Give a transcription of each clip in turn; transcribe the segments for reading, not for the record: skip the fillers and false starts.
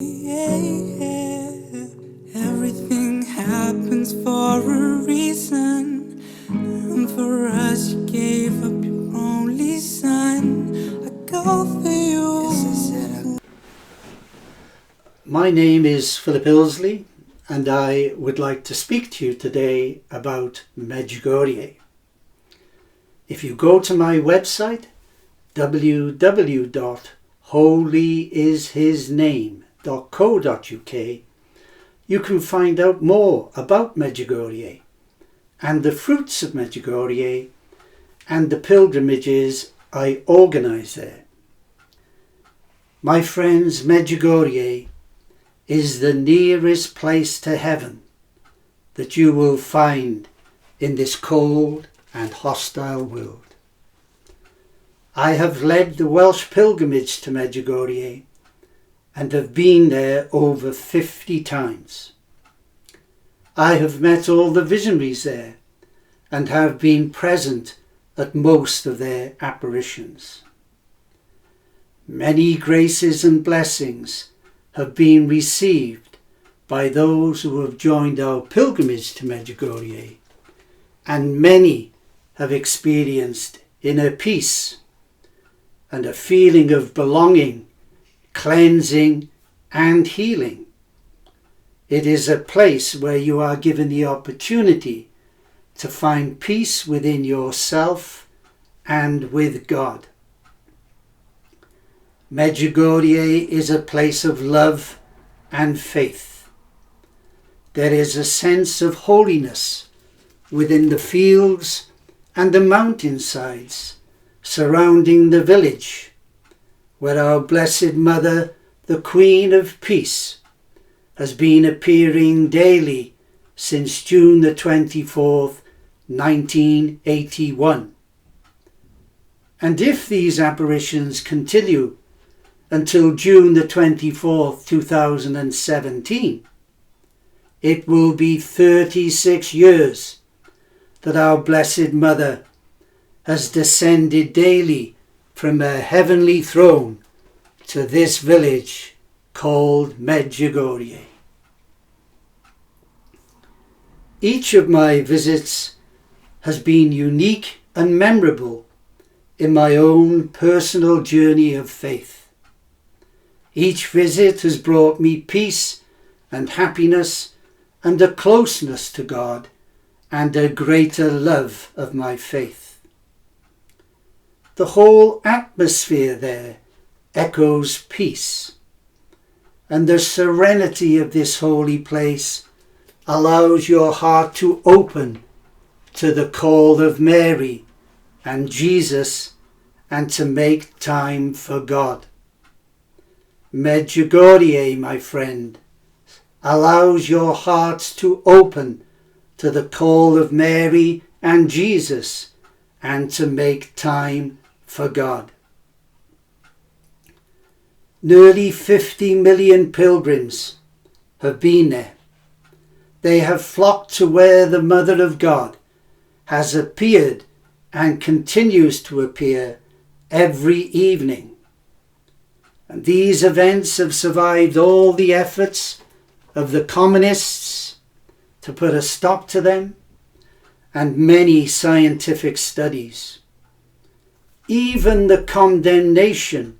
Yeah, yeah. Everything happens for a reason, and for us you gave up your only son. I go for you. My name is Philip IIlsley, and I would like to speak to you today about Medjugorje. If you go to my website, www.holyishisname.co.uk, you can find out more about Medjugorje and the fruits of Medjugorje and the pilgrimages I organise there. My friends, Medjugorje is the nearest place to heaven that you will find in this cold and hostile world. I have led the Welsh pilgrimage to Medjugorje and have been there over 50 times. I have met all the visionaries there and have been present at most of their apparitions. Many graces and blessings have been received by those who have joined our pilgrimage to Medjugorje, and many have experienced inner peace and a feeling of belonging, cleansing and healing. It is a place where you are given the opportunity to find peace within yourself and with God. Medjugorje is a place of love and faith. There is a sense of holiness within the fields and the mountainsides surrounding the village, where our Blessed Mother, the Queen of Peace, has been appearing daily since June the 24th, 1981. And if these apparitions continue until June the 24th, 2017, it will be 36 years that our Blessed Mother has descended daily from her heavenly throne to this village called Medjugorje. Each of my visits has been unique and memorable in my own personal journey of faith. Each visit has brought me peace and happiness and a closeness to God and a greater love of my faith. The whole atmosphere there echoes peace, and the serenity of this holy place allows your heart to open to the call of Mary and Jesus and to make time for God. Medjugorje, my friend, allows your hearts to open to the call of Mary and Jesus and to make time for God. Nearly 50 million pilgrims have been there. They have flocked to where the Mother of God has appeared and continues to appear every evening. And these events have survived all the efforts of the communists to put a stop to them and many scientific studies. Even the condemnation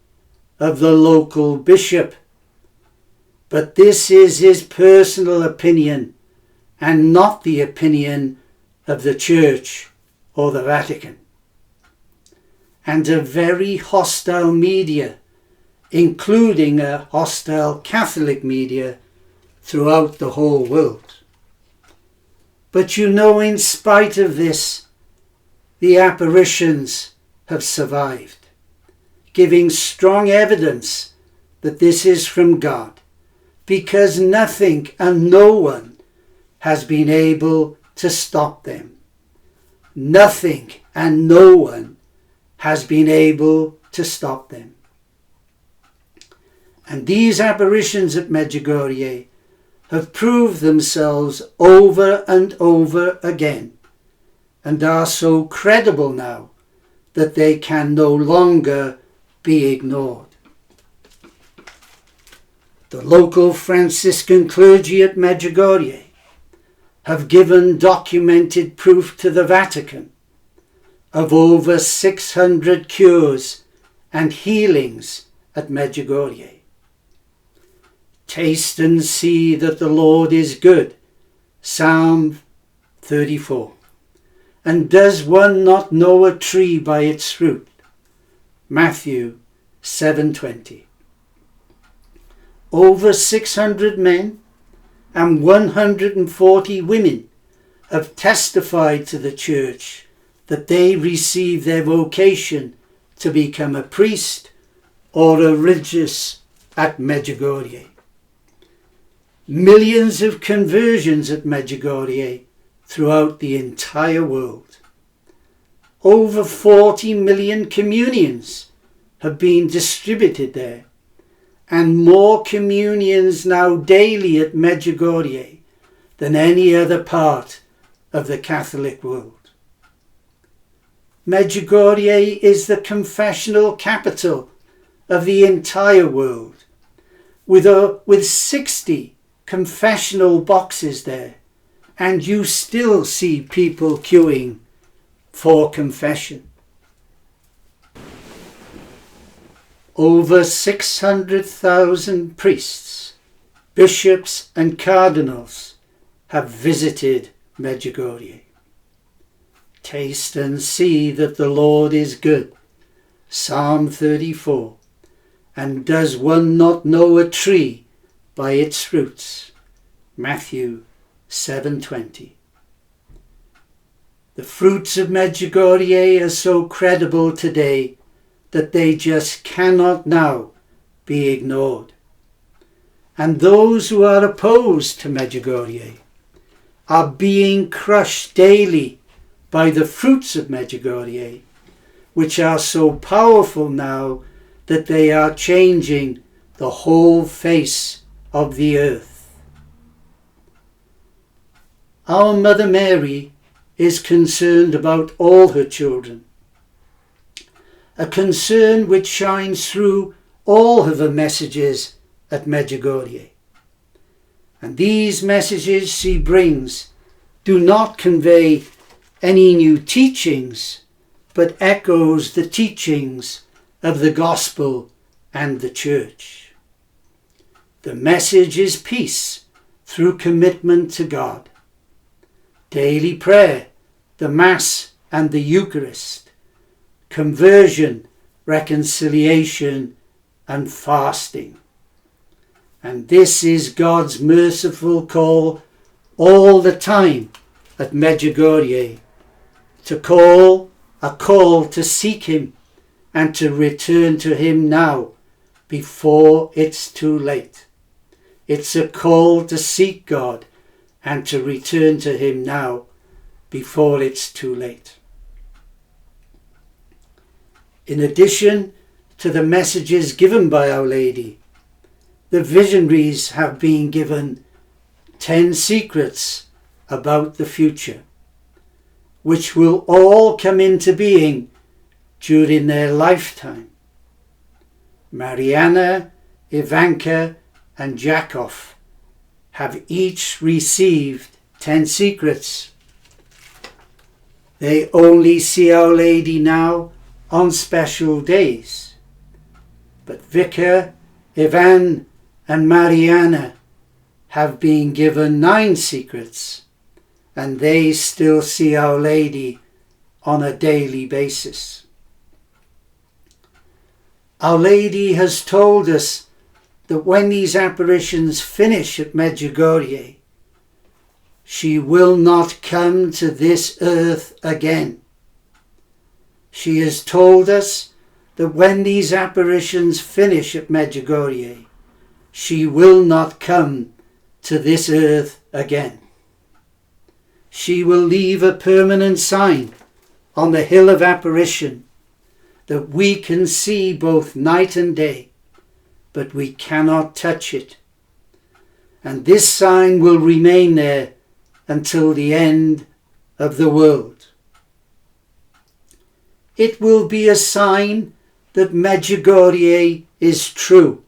of the local bishop. But this is his personal opinion and not the opinion of the Church or the Vatican. And a very hostile media, including a hostile Catholic media throughout the whole world. But you know, in spite of this, the apparitions have survived, giving strong evidence that this is from God, because nothing and no one has been able to stop them. Nothing and no one has been able to stop them. And these apparitions at Medjugorje have proved themselves over and over again and are so credible now that they can no longer be ignored. The local Franciscan clergy at Medjugorje have given documented proof to the Vatican of over 600 cures and healings at Medjugorje. Taste and see that the Lord is good. Psalm 34. And does one not know a tree by its fruit? Matthew 7:20. Over 600 men and 140 women have testified to the church that they received their vocation to become a priest or a religious at Medjugorje. Millions of conversions at Medjugorje throughout the entire world. Over 40 million communions have been distributed there, and more communions now daily at Medjugorje than any other part of the Catholic world. Medjugorje is the confessional capital of the entire world, with 60 confessional boxes there, and you still see people queuing for confession. Over 600,000 priests, bishops and cardinals have visited Medjugorje. Taste and see that the Lord is good. Psalm 34. And does one not know a tree by its fruits? Matthew 7:20. The fruits of Medjugorje are so credible today that they just cannot now be ignored. And those who are opposed to Medjugorje are being crushed daily by the fruits of Medjugorje, which are so powerful now that they are changing the whole face of the earth. Our Mother Mary is concerned about all her children, a concern which shines through all of her messages at Medjugorje. And these messages she brings do not convey any new teachings, but echoes the teachings of the gospel and the church. The message is peace through commitment to God, daily prayer, the Mass and the Eucharist, conversion, reconciliation and fasting. And this is God's merciful call all the time at Medjugorje, a call to seek him and to return to him now before it's too late. It's a call to seek God and to return to him now before it's too late. In addition to the messages given by Our Lady, the visionaries have been given 10 secrets about the future, which will all come into being during their lifetime. Mariana, Ivanka and Jakov have each received 10 secrets. They only see Our Lady now on special days. But Vicar, Ivan and Mariana have been given 9 secrets, and they still see Our Lady on a daily basis. Our Lady has told us that when these apparitions finish at Medjugorje, she will not come to this earth again. She has told us that when these apparitions finish at Medjugorje, she will not come to this earth again. She will leave a permanent sign on the hill of apparition that we can see both night and day, but we cannot touch it. And this sign will remain there until the end of the world. It will be a sign that Medjugorje is true,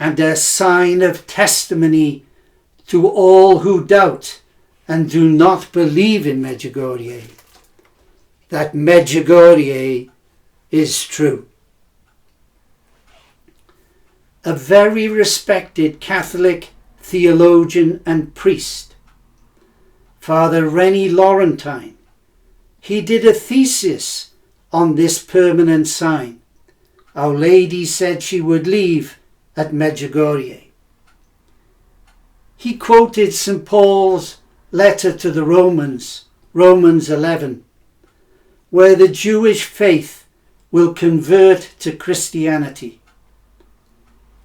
and a sign of testimony to all who doubt and do not believe in Medjugorje, that Medjugorje is true. A very respected Catholic theologian and priest, Father Rennie Laurentine, he did a thesis on this permanent sign. Our Lady said she would leave at Medjugorje. He quoted St. Paul's letter to the Romans, Romans 11, where the Jewish faith will convert to Christianity.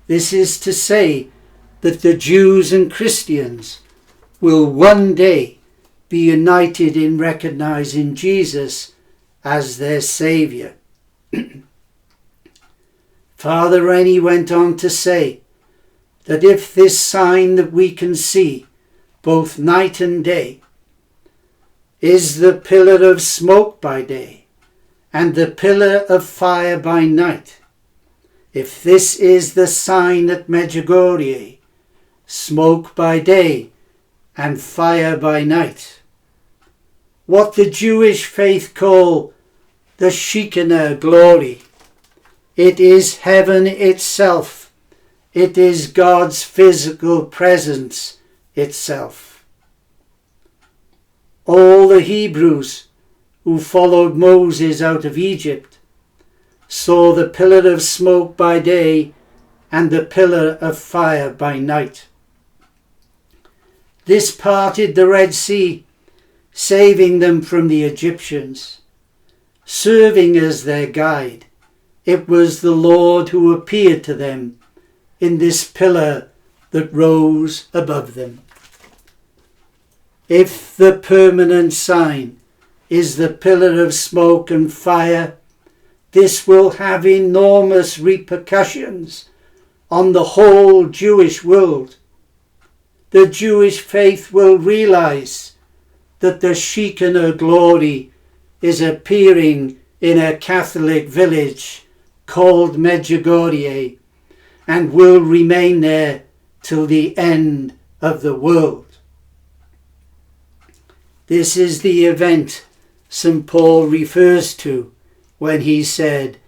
This is to say that the Jews and Christians will one day be united in recognizing Jesus as their Saviour. Father Rennie went on to say that if this sign that we can see both night and day is the pillar of smoke by day and the pillar of fire by night, if this is the sign at Medjugorje, smoke by day and fire by night, what the Jewish faith call the Shekinah glory, it is heaven itself. It is God's physical presence itself. All the Hebrews who followed Moses out of Egypt saw the pillar of smoke by day and the pillar of fire by night. This parted the Red Sea, saving them from the Egyptians, serving as their guide. It was the Lord who appeared to them in this pillar that rose above them. If the permanent sign is the pillar of smoke and fire, this will have enormous repercussions on the whole Jewish world. The Jewish faith will realize that the Shekinah glory is appearing in a Catholic village called Medjugorje and will remain there till the end of the world. This is the event St. Paul refers to when he said,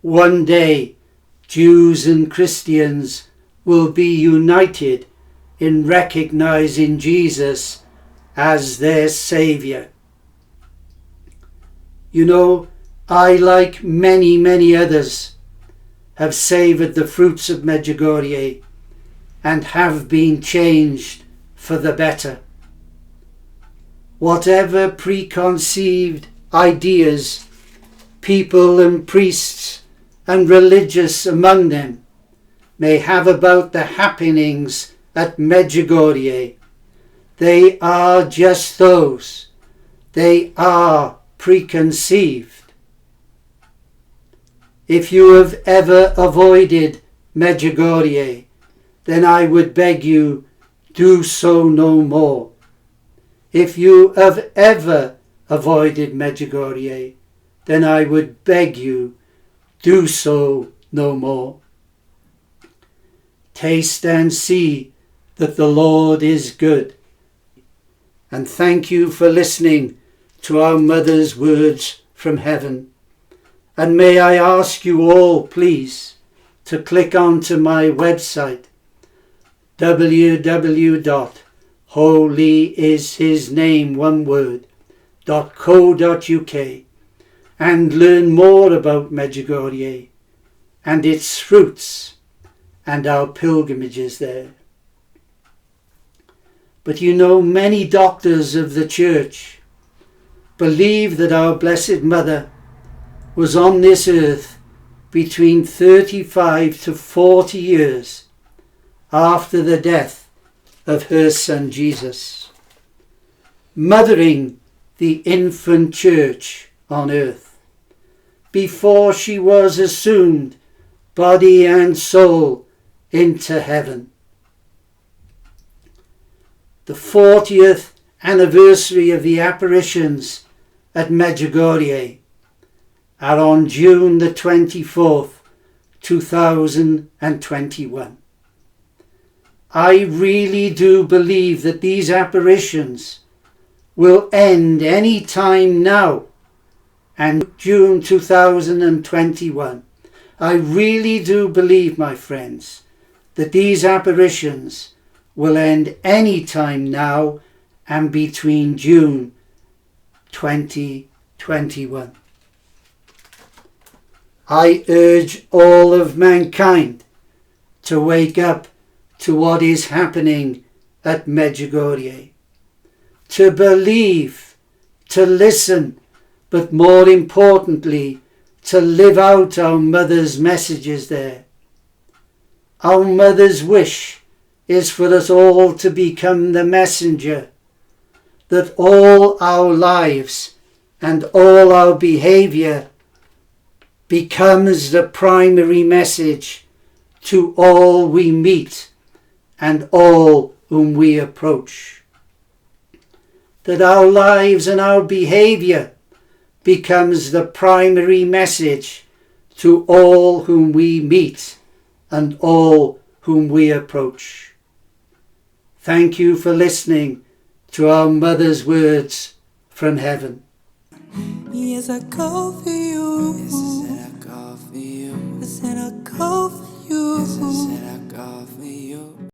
one day Jews and Christians will be united in recognizing Jesus as their Saviour. You know, I, like many others, have savoured the fruits of Medjugorje and have been changed for the better. Whatever preconceived ideas people and priests and religious among them may have about the happenings at Medjugorje, they are just those. They are preconceived. If you have ever avoided Medjugorje, then I would beg you, do so no more. If you have ever avoided Medjugorje, then I would beg you, do so no more. Taste and see that the Lord is good. And thank you for listening to our Mother's words from heaven. And may I ask you all, please, to click onto my website, www.holyishisname.co.uk, and learn more about Medjugorje and its fruits and our pilgrimages there. But you know, many doctors of the Church believe that our Blessed Mother was on this earth between 35 to 40 years after the death of her son Jesus, mothering the infant church on earth before she was assumed body and soul into heaven. The 40th anniversary of the apparitions at Medjugorje are on June the 24th, 2021. I really do believe that these apparitions will end any time now, and June 2021. I really do believe, my friends, that these apparitions will end any time now and between June 2021. I urge all of mankind to wake up to what is happening at Medjugorje, to believe, to listen, but more importantly, to live out our Mother's messages there. Our Mother's wish is for us all to become the messenger, that all our lives and all our behaviour becomes the primary message to all we meet and all whom we approach. That our lives and our behaviour becomes the primary message to all whom we meet and all whom we approach. Thank you for listening to our Mother's words from heaven. Yes, I go for you. Yes, I said I go for you. I said I go for you. Yes, I said I go for you.